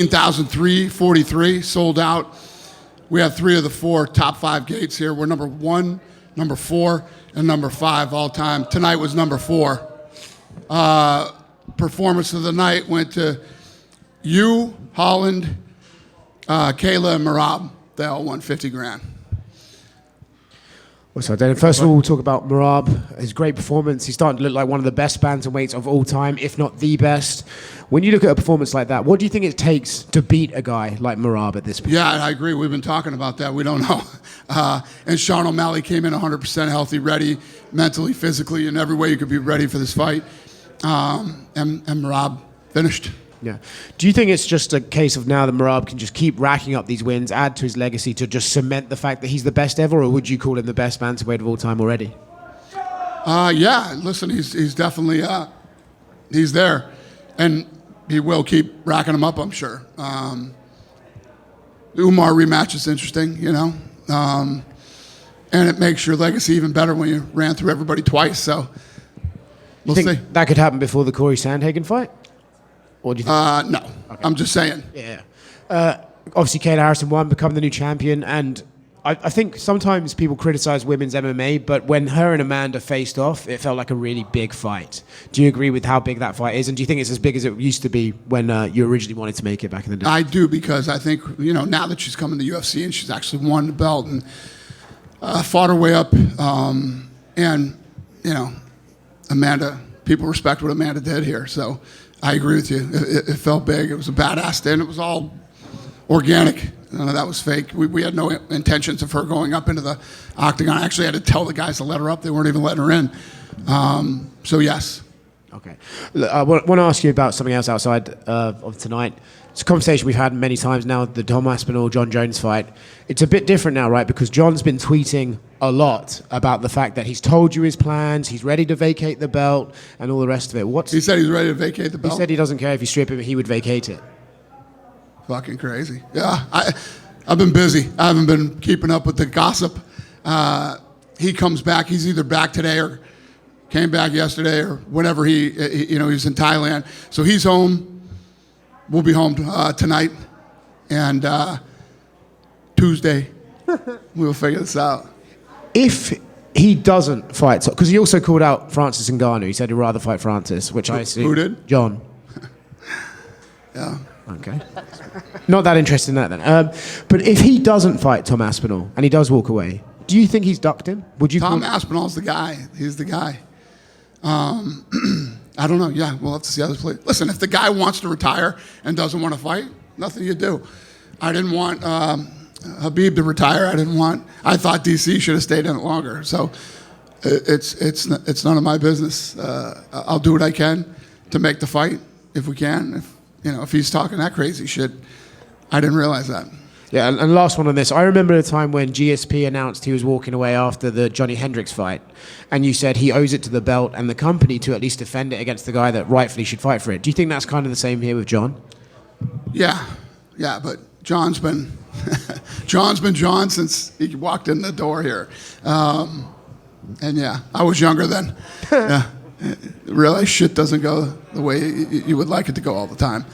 1,343 sold out. We have 3 of the 4 top 5 gates here. We're number 1, number 4, and number 5 all time. Tonight was number 4. Performance of the night went to you, Holland, Kayla, and Merab. They all won 50 grand. So then, first of all, we'll talk about Morab. His great performance. He's starting to look like one of the best bantamweights of all time, if not the best. When you look at a performance like that, what do you think it takes to beat a guy like Morab at this point? Yeah, I agree. We've been talking about that. We don't know. And Shawn Ali came in 100% healthy, ready, mentally, physically, in every way you could be ready for this fight. And Morab finished. Yeah. Do you think it's just a case of now that Merab can just keep racking up these wins, add to his legacy to just cement the fact that he's the best ever, or would you call him the best bantamweight of all time already? Yeah. Listen, he's definitely he's there, and he will keep racking them up, I'm sure. Umar rematch is interesting, you know, and it makes your legacy even better when you ran through everybody twice. So we'll see. That could happen before the Corey Sandhagen fight? Or do you think? No. Okay. I'm just saying. Yeah. Obviously, Kayla Harrison won, become the new champion, and I think sometimes people criticize women's MMA, but when her and Amanda faced off, it felt like a really big fight. Do you agree with how big that fight is, and do you think it's as big as it used to be when you originally wanted to make it back in the day? I do, because I think, you know, now that she's come in the UFC and she's actually won the belt and fought her way up, and, you know, Amanda, people respect what Amanda did here, so I agree with you. It felt big. It was a badass stand. It was all organic. None of that was fake. We had no intentions of her going up into the octagon. I actually had to tell the guys to let her up. They weren't even letting her in. So, yes. Okay. I want to ask you about something else outside of tonight. It's a conversation we've had many times now, the Tom Aspinall, Jon Jones fight. It's a bit different now, right? Because Jon's been tweeting a lot about the fact that he's told you his plans, he's ready to vacate the belt, and all the rest of it. He said he's ready to vacate the belt? He said he doesn't care if you strip him, he would vacate it. Fucking crazy. Yeah, I've been busy. I haven't been keeping up with the gossip. He comes back. He's either back today or came back yesterday or whenever he's in Thailand. So he's home. We'll be home tonight, and Tuesday we'll figure this out. If he doesn't fight, because he also called out Francis Ngannou, he said he'd rather fight Francis, which I assume. Who did? John. Yeah. Okay. Not that interested in that then. But if he doesn't fight Tom Aspinall and he does walk away, do you think he's ducked him? Would you? Tom Aspinall's the guy. He's the guy. I don't know. Yeah, we'll have to see how this plays. Listen, if the guy wants to retire and doesn't want to fight, nothing you do. I didn't want Habib to retire. I thought DC should have stayed in it longer. So it's none of my business. I'll do what I can to make the fight if we can. If he's talking that crazy shit, I didn't realize that. Yeah, and last one on this. I remember the time when GSP announced he was walking away after the Johnny Hendricks fight, and you said he owes it to the belt and the company to at least defend it against the guy that rightfully should fight for it. Do you think that's kind of the same here with Jon? Yeah, but Jon's been Jon since he walked in the door here. And yeah, I was younger then. Yeah, realize shit doesn't go the way you would like it to go all the time.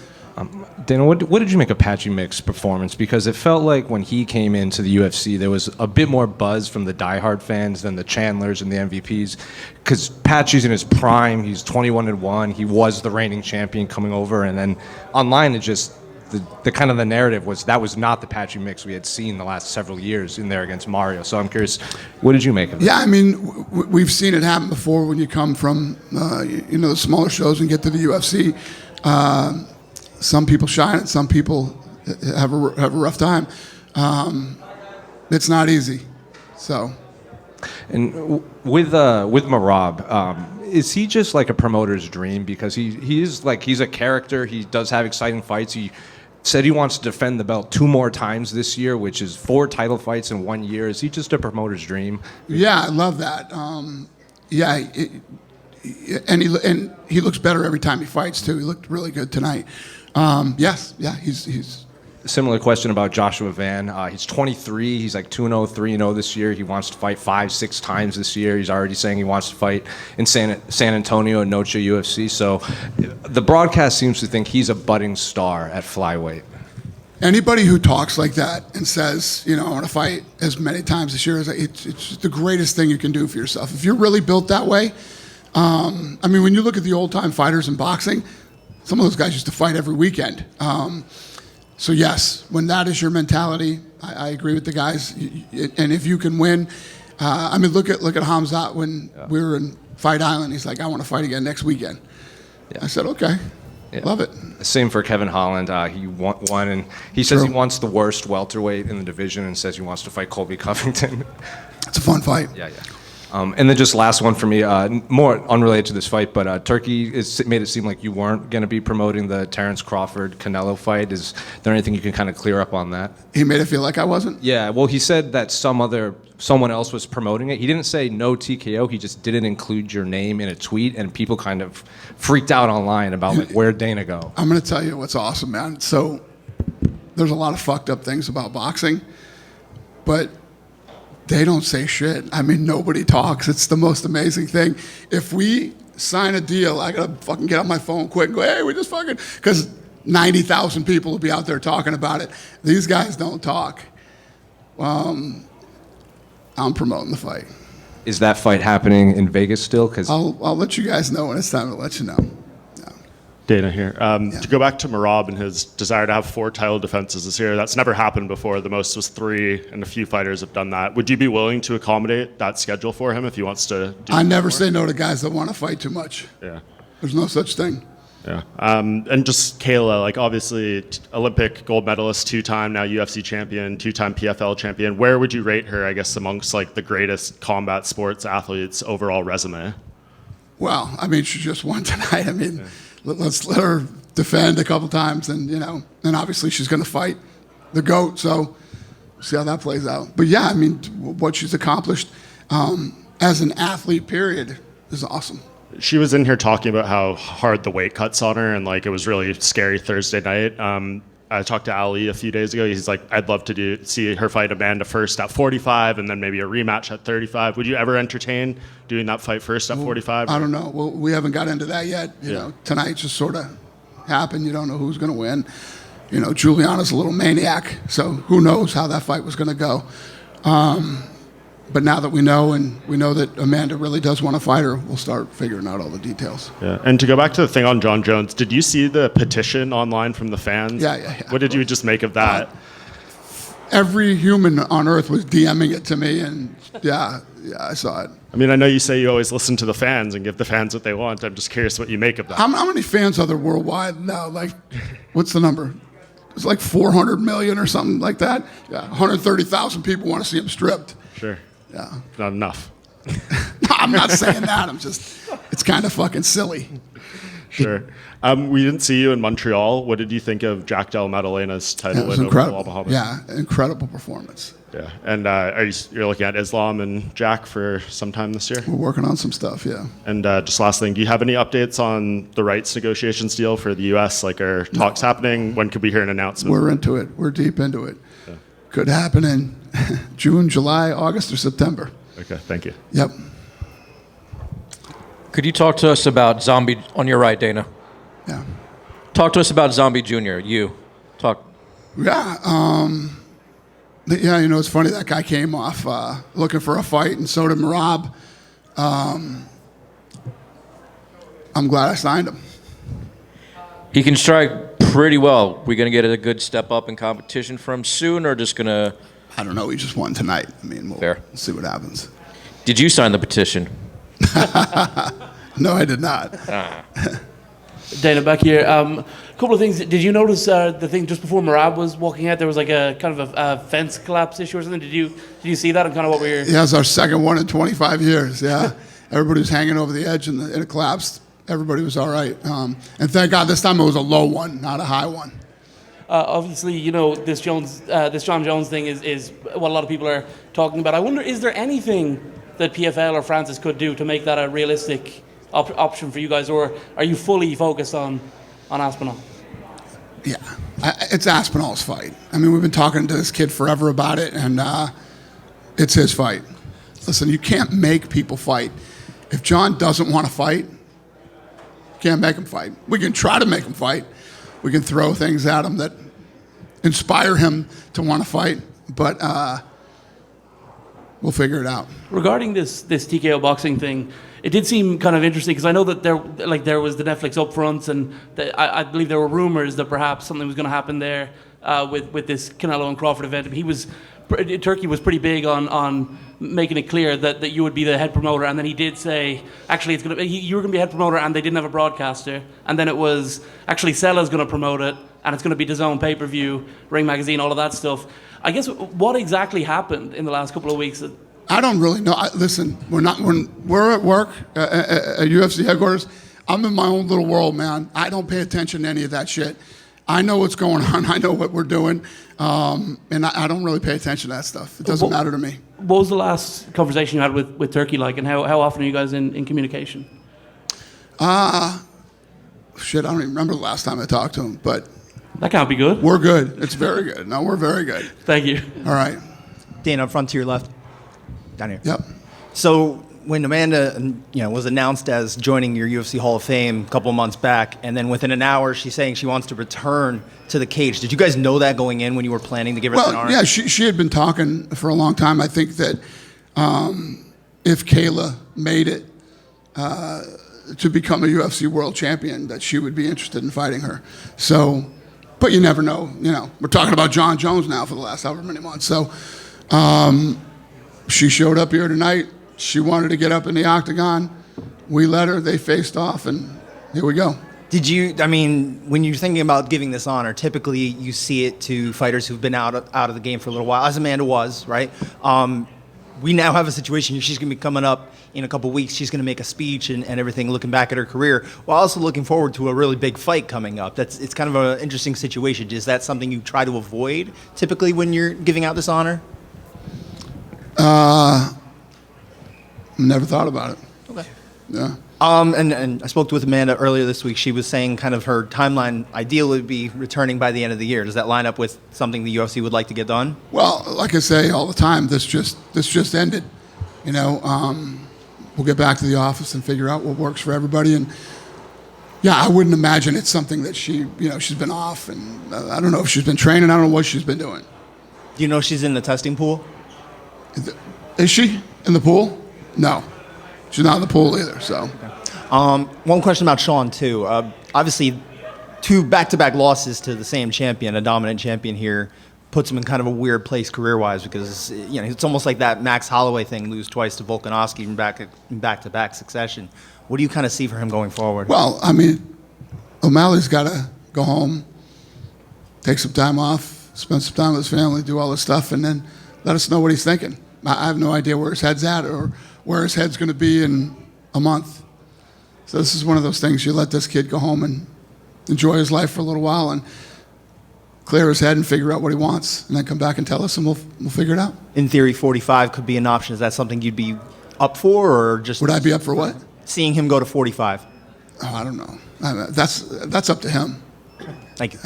Dana, what did you make of Patchy Mick's performance? Because it felt like when he came into the UFC, there was a bit more buzz from the diehard fans than the Chandlers and the MVPs. Because Patchy's in his prime, he's 21-1, he was the reigning champion coming over, and then online it just the kind of the narrative was that was not the Patchy Mick we had seen the last several years in there against Mario. So I'm curious, what did you make of it? Yeah, I mean, we've seen it happen before when you come from the smaller shows and get to the UFC. Some people shine and some people have a rough time. It's not easy. So, and with Merab, is he just like a promoter's dream? Because he's a character. He does have exciting fights. He said he wants to defend the belt 2 more times this year, which is 4 title fights in 1 year. Is he just a promoter's dream? Yeah, I love that. And he looks better every time he fights too. He looked really good tonight. He's Similar question about Joshua Van. He's 23. He's like 2-0, 3-0 this year. He wants to fight 5-6 times this year. He's already saying he wants to fight in San Antonio and Noche UFC. So the broadcast seems to think he's a budding star at flyweight. Anybody who talks like that and says, I want to fight as many times this year, it's just the greatest thing you can do for yourself. If you're really built that way, when you look at the old-time fighters in boxing, some of those guys used to fight every weekend. So yes, when that is your mentality, I agree with the guys. And if you can win, look at Hamzat when we were in Fight Island. He's like, I want to fight again next weekend. Yeah. I said, okay. Yeah. Love it. Same for Kevin Holland. He won, and he says he wants the worst welterweight in the division, and says he wants to fight Colby Covington. It's a fun fight. Yeah. And then just last one for me, more unrelated to this fight, but Turkey made it seem like you weren't going to be promoting the Terrence Crawford-Canelo fight. Is there anything you can kind of clear up on that? He made it feel like I wasn't? Yeah, well, he said that someone else was promoting it. He didn't say no TKO. He just didn't include your name in a tweet, and people kind of freaked out online about where'd Dana go? I'm going to tell you what's awesome, man. So there's a lot of fucked up things about boxing, but they don't say shit. Nobody talks. It's the most amazing thing. If we sign a deal, I gotta fucking get on my phone quick and go, hey, we just fucking, because 90,000 people will be out there talking about it. These guys don't talk. I'm promoting the fight. Is that fight happening in Vegas still? Because I'll let you guys know when it's time to let you know. Dana here. To go back to Merab and his desire to have 4 title defenses this year, that's never happened before. The most was 3, and a few fighters have done that. Would you be willing to accommodate that schedule for him if he wants to do I never say no to guys that want to fight too much. Yeah. There's no such thing. Yeah. And just Kayla, obviously Olympic gold medalist, 2-time now UFC champion, 2-time PFL champion. Where would you rate her, I guess, amongst the greatest combat sports athletes overall resume? Well, she just won tonight. Let's let her defend a couple times, and and obviously she's going to fight the GOAT. So see how that plays out. But yeah, what she's accomplished as an athlete, period, is awesome. She was in here talking about how hard the weight cuts on her, and it was really scary Thursday night. I talked to Ali a few days ago. He's like, I'd love to see her fight Amanda first at 45 and then maybe a rematch at 35. Would you ever entertain doing that fight first at 45? I don't know. Well, we haven't got into that yet. You know, tonight just sort of happened. You don't know who's going to win. Juliana's a little maniac, so who knows how that fight was going to go. But now that we know, and we know that Amanda really does want to fight her, we'll start figuring out all the details. Yeah. And to go back to the thing on Jon Jones, did you see the petition online from the fans? Yeah. What did you just make of that? Every human on earth was DMing it to me, and yeah, I saw it. I know you say you always listen to the fans and give the fans what they want. I'm just curious what you make of that. How many fans are there worldwide now? What's the number? It's 400 million or something like that. Yeah, 130,000 people want to see him stripped. Sure. Yeah. Not enough. No, I'm not saying that. It's kind of fucking silly. Sure. We didn't see you in Montreal. What did you think of Jack Del Maddalena's title win over Bilal Muhammad? Yeah, incredible performance. Yeah. And you're looking at Islam and Jack for some time this year? We're working on some stuff, yeah. And just last thing, do you have any updates on the rights negotiations deal for the U.S.? Are talks happening? When could we hear an announcement? We're into it. We're deep into it. Yeah. Could happen in June, July, August, or September. Okay, thank you. Yep. Could you talk to us about Zombie, on your right, Dana? Yeah. Talk to us about Zombie Jr., Talk. Yeah, it's funny, that guy came off looking for a fight, and so did Morab. I'm glad I signed him. He can strike pretty well. We going to get a good step up in competition from him soon, or just going to... I don't know. He just won tonight. We'll see what happens. Did you sign the petition? No, I did not. Dana, back here. A couple of things. Did you notice the thing just before Merab was walking out? There was a kind of a fence collapse issue or something. Did you see that and kind of what we were? Yeah, it's our second one in 25 years. Yeah, everybody was hanging over the edge and it collapsed. Everybody was all right, and thank God this time it was a low one, not a high one. Obviously, this Jon Jones thing is what a lot of people are talking about. I wonder, is there anything that PFL or Francis could do to make that a realistic option for you guys, or are you fully focused on Aspinall? Yeah, it's Aspinall's fight. We've been talking to this kid forever about it, and it's his fight. Listen, you can't make people fight. If Jon doesn't want to fight, you can't make him fight. We can try to make him fight. We can throw things at him that inspire him to want to fight. But we'll figure it out. Regarding this TKO boxing thing, it did seem kind of interesting because I know that there was the Netflix upfronts, and I believe there were rumors that perhaps something was going to happen there with this Canelo and Crawford event. Turkey was pretty big on making it clear that you would be the head promoter, and then he did say actually you were going to be head promoter, and they didn't have a broadcaster, and then it was actually Sella's going to promote it, and it's going to be DAZN pay-per-view, Ring Magazine, all of that stuff. I guess what exactly happened in the last couple of weeks? I don't really know. Listen, we're at work at UFC headquarters. I'm in my own little world, man. I don't pay attention to any of that shit. I know what's going on. I know what we're doing, and I don't really pay attention to that stuff. It doesn't matter to me. What was the last conversation you had with Turkey like, and how often are you guys in communication? Shit, I don't even remember the last time I talked to him, but that can't be good. We're good. It's very good. No, we're very good. Thank you. All right. Dana, up front to your left. Down here. Yep. So when Amanda, was announced as joining your UFC Hall of Fame a couple of months back, and then within an hour she's saying she wants to return to the cage. Did you guys know that going in when you were planning to give her an honor? Yeah, she had been talking for a long time. I think that if Kayla made it to become a UFC world champion, that she would be interested in fighting her. So, but you never know. We're talking about Jon Jones now for the last however many months. So she showed up here tonight. She wanted to get up in the octagon. We let her. They faced off, and here we go. When you're thinking about giving this honor, typically you see it to fighters who've been out of the game for a little while, as Amanda was, right? We now have a situation. She's going to be coming up in a couple weeks. She's going to make a speech and everything, looking back at her career, while also looking forward to a really big fight coming up. It's kind of an interesting situation. Is that something you try to avoid typically when you're giving out this honor? Never thought about it. Okay. Yeah. And I spoke with Amanda earlier this week. She was saying kind of her timeline ideally would be returning by the end of the year. Does that line up with something the UFC would like to get done? Well, like I say all the time, this just ended. We'll get back to the office and figure out what works for everybody. And yeah, I wouldn't imagine it's something that she's been off, and I don't know if she's been training. I don't know what she's been doing. Do you know she's in the testing pool? Is she in the pool? No, she's not in the pool either. So, one question about Shawn too. Obviously, 2 back-to-back losses to the same champion, a dominant champion here, puts him in kind of a weird place career-wise because it's almost like that Max Holloway thing, lose twice to Volkanovski in back-to-back succession. What do you kind of see for him going forward? Well, O'Malley's got to go home, take some time off, spend some time with his family, do all this stuff, and then let us know what he's thinking. I have no idea where his head's at or where his head's going to be in a month. So this is one of those things, you let this kid go home and enjoy his life for a little while and clear his head and figure out what he wants, and then come back and tell us, and we'll figure it out. In theory, 45 could be an option. Is that something you'd be up for, or just... Would I be up for what? Seeing him go to 45. Oh, I don't know. That's up to him. Thank you.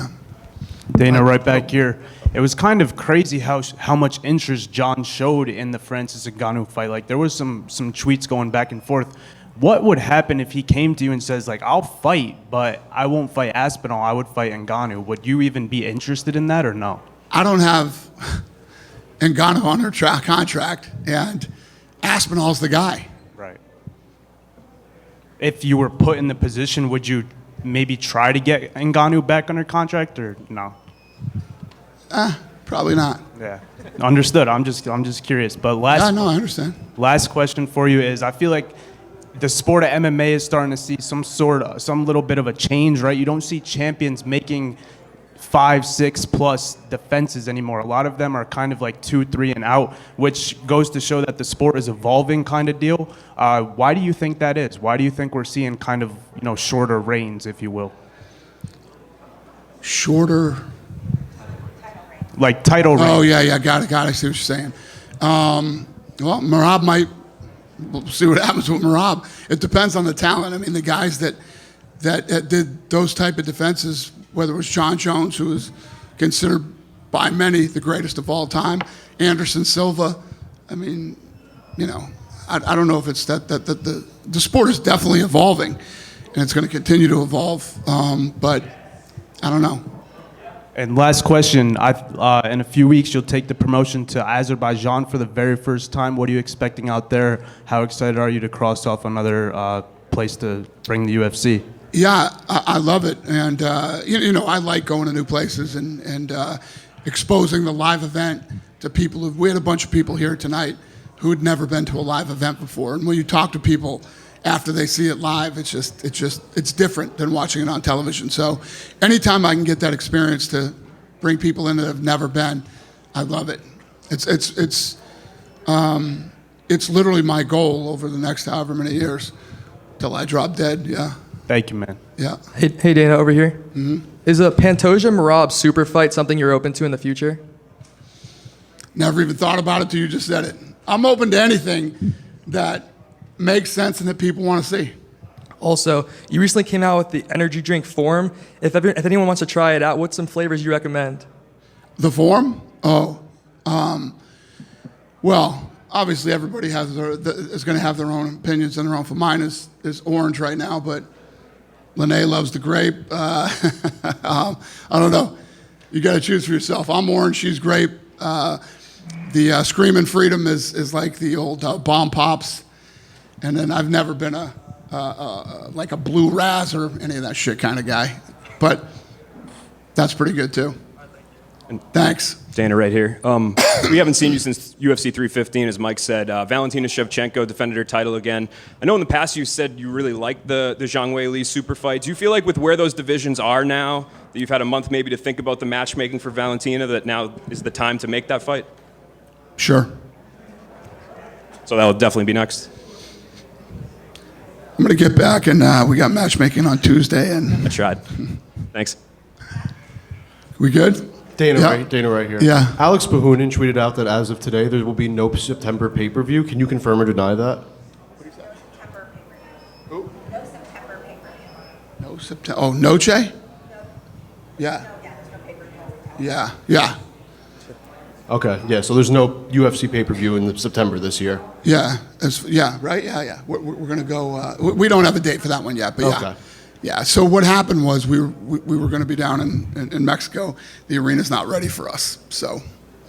Dana, right back here. It was kind of crazy how much interest Jon showed in the Francis Ngannou fight. Like, there was some tweets going back and forth. What would happen if he came to you and says, like, I'll fight, but I won't fight Aspinall, I would fight Ngannou? Would you even be interested in that or no? I don't have Ngannou on her contract, and Aspinall's the guy. Right. If you were put in the position, would you maybe try to get Ngannou back under contract or no? Probably not. Yeah, understood. I'm just curious. But I understand. Last question for you is: I feel like the sport of MMA is starting to see some little bit of a change, right? You don't see champions making 5, 6 plus defenses anymore. A lot of them are kind of like 2, 3 and out, which goes to show that the sport is evolving, kind of deal. Why do you think that is? Why do you think we're seeing kind of shorter reigns, if you will? Shorter. Like title reign. Oh, yeah, got it. I see what you're saying. Well, Merab might. We'll see what happens with Merab. It depends on the talent. The guys that did those type of defenses, whether it was Jon Jones, who is considered by many the greatest of all time, Anderson Silva. I don't know if it's that the sport is definitely evolving, and it's going to continue to evolve. But I don't know. And last question, in a few weeks you'll take the promotion to Azerbaijan for the very first time. What are you expecting out there? How excited are you to cross off another place to bring the UFC? Yeah, I love it, and I like going to new places and exposing the live event to people. We had a bunch of people here tonight who had never been to a live event before, and when you talk to people after they see it live, it's different than watching it on television. So anytime I can get that experience to bring people in that have never been, I love it. It's literally my goal over the next however many years till I drop dead. Yeah. Thank you, man. Yeah. Hey Dana, over here. Mm-hmm. Is a Pantoja Merab super fight something you're open to in the future? Never even thought about it till you just said it. I'm open to anything that makes sense and that people want to see. Also, you recently came out with the energy drink Form. If anyone wants to try it out, what's some flavors you recommend? The Form? Well, obviously everybody is going to have their own opinions and their own. For mine is orange right now, but Lene loves the grape. I don't know. You got to choose for yourself. I'm orange. She's grape. The Screamin' Freedom is like the old Bomb Pops. And then I've never been like a blue Raz or any of that shit kind of guy. But that's pretty good too. Thanks. Dana right here. We haven't seen you since UFC 315, as Mike said. Valentina Shevchenko defended her title again. I know in the past you said you really liked the Zhang Weili super fight. Do you feel like with where those divisions are now, that you've had a month maybe to think about the matchmaking for Valentina, that now is the time to make that fight? Sure. So that'll definitely be next. I'm going to get back, and we got matchmaking on Tuesday. And I tried. Thanks. We good? Dana, Yeah. Dana right here. Yeah. Alex Bahunin tweeted out that as of today, there will be no September pay-per-view. Can you confirm or deny that? No September. Oh, Noche? Yeah. Yeah. Okay, yeah, so there's no UFC pay-per-view in September this year. Yeah. Right? Yeah. We're going to go. We don't have a date for that one yet, but yeah. Okay. Yeah. So what happened was we were going to be down in Mexico. The arena's not ready for us, so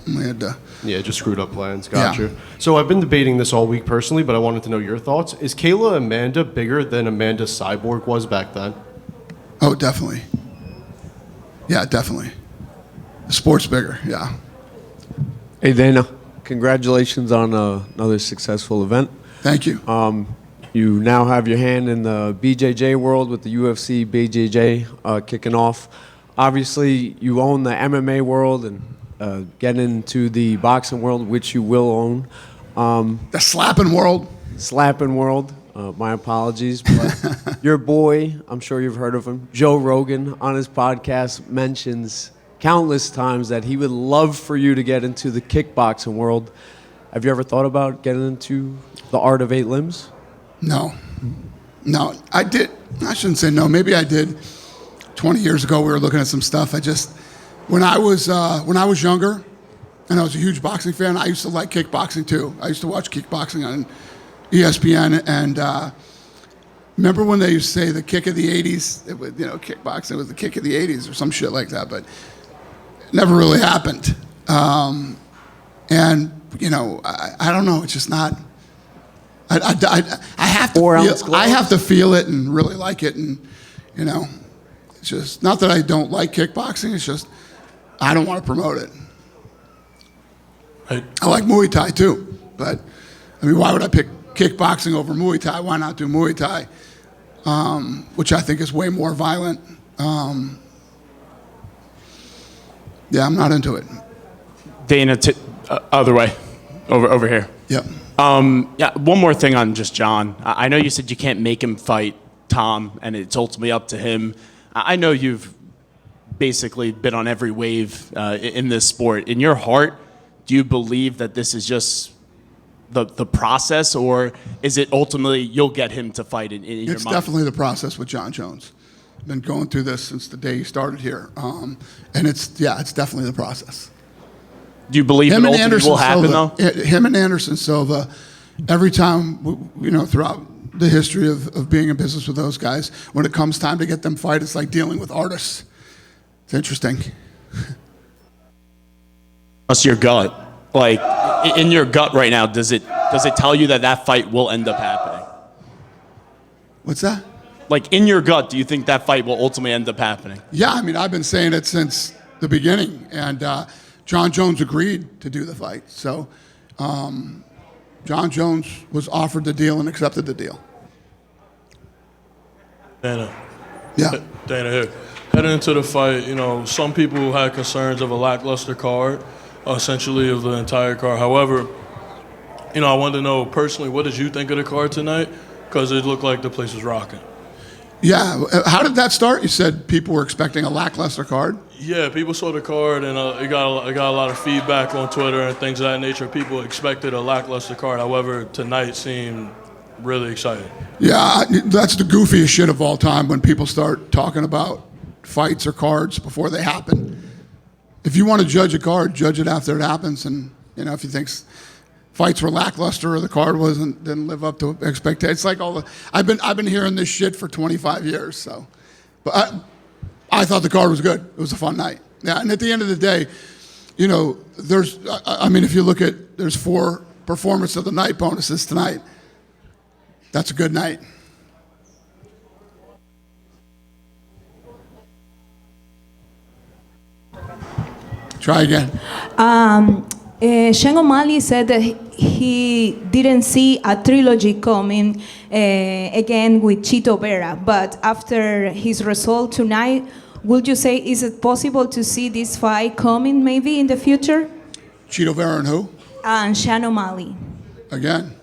we had to. Yeah, just screwed up plans. Got Yeah. you. So I've been debating this all week personally, but I wanted to know your thoughts. Is Kayla Amanda bigger than Amanda Cyborg was back then? Oh, definitely. Yeah, definitely. The sport's bigger. Yeah. Hey, Dana, congratulations on another successful event. Thank you. You now have your hand in the BJJ world with the UFC BJJ kicking off. Obviously, you own the MMA world and get into the boxing world, which you will own. The slapping world. Slapping world. My apologies. But your boy, I'm sure you've heard of him, Joe Rogan, on his podcast mentions countless times that he would love for you to get into the kickboxing world. Have you ever thought about getting into the art of 8 limbs? No, I did. I shouldn't say no. Maybe I did. 20 years ago, we were looking at some stuff. When I was younger, and I was a huge boxing fan, I used to like kickboxing too. I used to watch kickboxing on ESPN, and remember when they used to say the kick of the 80s? It was, kickboxing was the kick of the 80s or some shit like that, but it never really happened. And I don't know. It's just not. I have to feel it and really like it, and it's just not that I don't like kickboxing. It's just I don't want to promote it. I like Muay Thai too, but why would I pick kickboxing over Muay Thai? Why not do Muay Thai, which I think is way more violent? Yeah, I'm not into it. Dana, other way, over here. Yep. Yeah, one more thing on just Jon. I know you said you can't make him fight Tom, and it's ultimately up to him. I know you've basically been on every wave in this sport. In your heart, do you believe that this is just the process, or is it ultimately you'll get him to fight in your mind? It's definitely the process with Jon Jones. I've been going through this since the day he started here, and it's definitely the process. Do you believe it ultimately will happen, though? Him and Anderson Silva, every time, throughout the history of being in business with those guys, when it comes time to get them fight, it's like dealing with artists. It's interesting. What's your gut? Like, in your gut right now, does it tell you that fight will end up happening? What's that? Like, in your gut, do you think that fight will ultimately end up happening? Yeah, I mean, I've been saying it since the beginning, and Jon Jones agreed to do the fight. So Jon Jones was offered the deal and accepted the deal. Dana. Yeah. Dana here. Heading into the fight, some people had concerns of a lackluster card, essentially of the entire card. However, I wanted to know personally, what did you think of the card tonight? Because it looked like the place was rocking. Yeah. How did that start? You said people were expecting a lackluster card? Yeah, people saw the card, and it got a lot of feedback on Twitter and things of that nature. People expected a lackluster card. However, tonight seemed really exciting. Yeah, that's the goofiest shit of all time when people start talking about fights or cards before they happen. If you want to judge a card, judge it after it happens. And, if you think fights were lackluster or the card didn't live up to expectations, it's like I've been hearing this shit for 25 years. So, but I thought the card was good. It was a fun night. Yeah, and at the end of the day, if you look at, there's 4 performance of the night bonuses tonight. That's a good night. Try again. Shawn Ali said that he didn't see a trilogy coming again with Chito Vera, but after his result tonight, would you say, is it possible to see this fight coming maybe in the future? Chito Vera and who? And Shawn Ali. Again,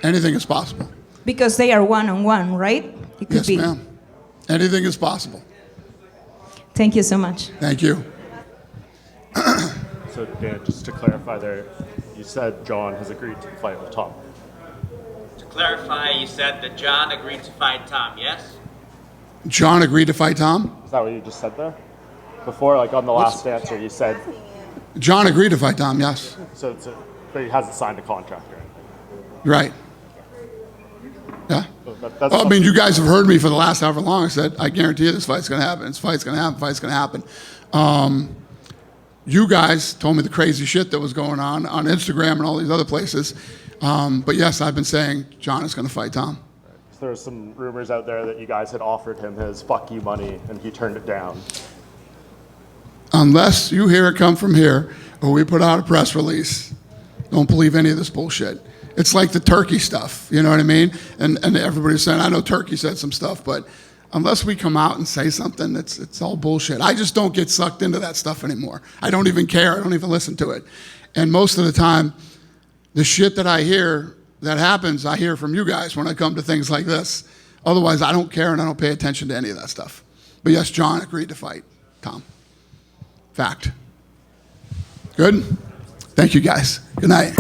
anything is possible. Because they are one-on-one, right? It could Yes, be. ma'am. Anything is possible. Thank you so much. Thank you. So, Dan, just to clarify there, you said Jon has agreed to fight with Tom. To clarify, you said that Jon agreed to fight Tom, yes? Jon agreed to fight Tom? Is that what you just said there? Before, on the last answer, you said... Jon agreed to fight Tom, yes. But he hasn't signed a contract or anything. Right. Yeah. You guys have heard me for the last however long. I said, I guarantee you this fight's going to happen. This fight's going to happen. Fight's going to happen. You guys told me the crazy shit that was going on Instagram and all these other places. But yes, I've been saying Jon is going to fight Tom. So there were some rumors out there that you guys had offered him his fuck you money and he turned it down. Unless you hear it come from here or we put out a press release, don't believe any of this bullshit. It's like the Turkey stuff, you know what I mean? And everybody's saying, I know Turkey said some stuff, but unless we come out and say something, it's all bullshit. I just don't get sucked into that stuff anymore. I don't even care. I don't even listen to it. And most of the time, the shit that I hear that happens, I hear from you guys when I come to things like this. Otherwise, I don't care and I don't pay attention to any of that stuff. But yes, Jon agreed to fight Tom. Fact. Good? Thank you, guys. Good night.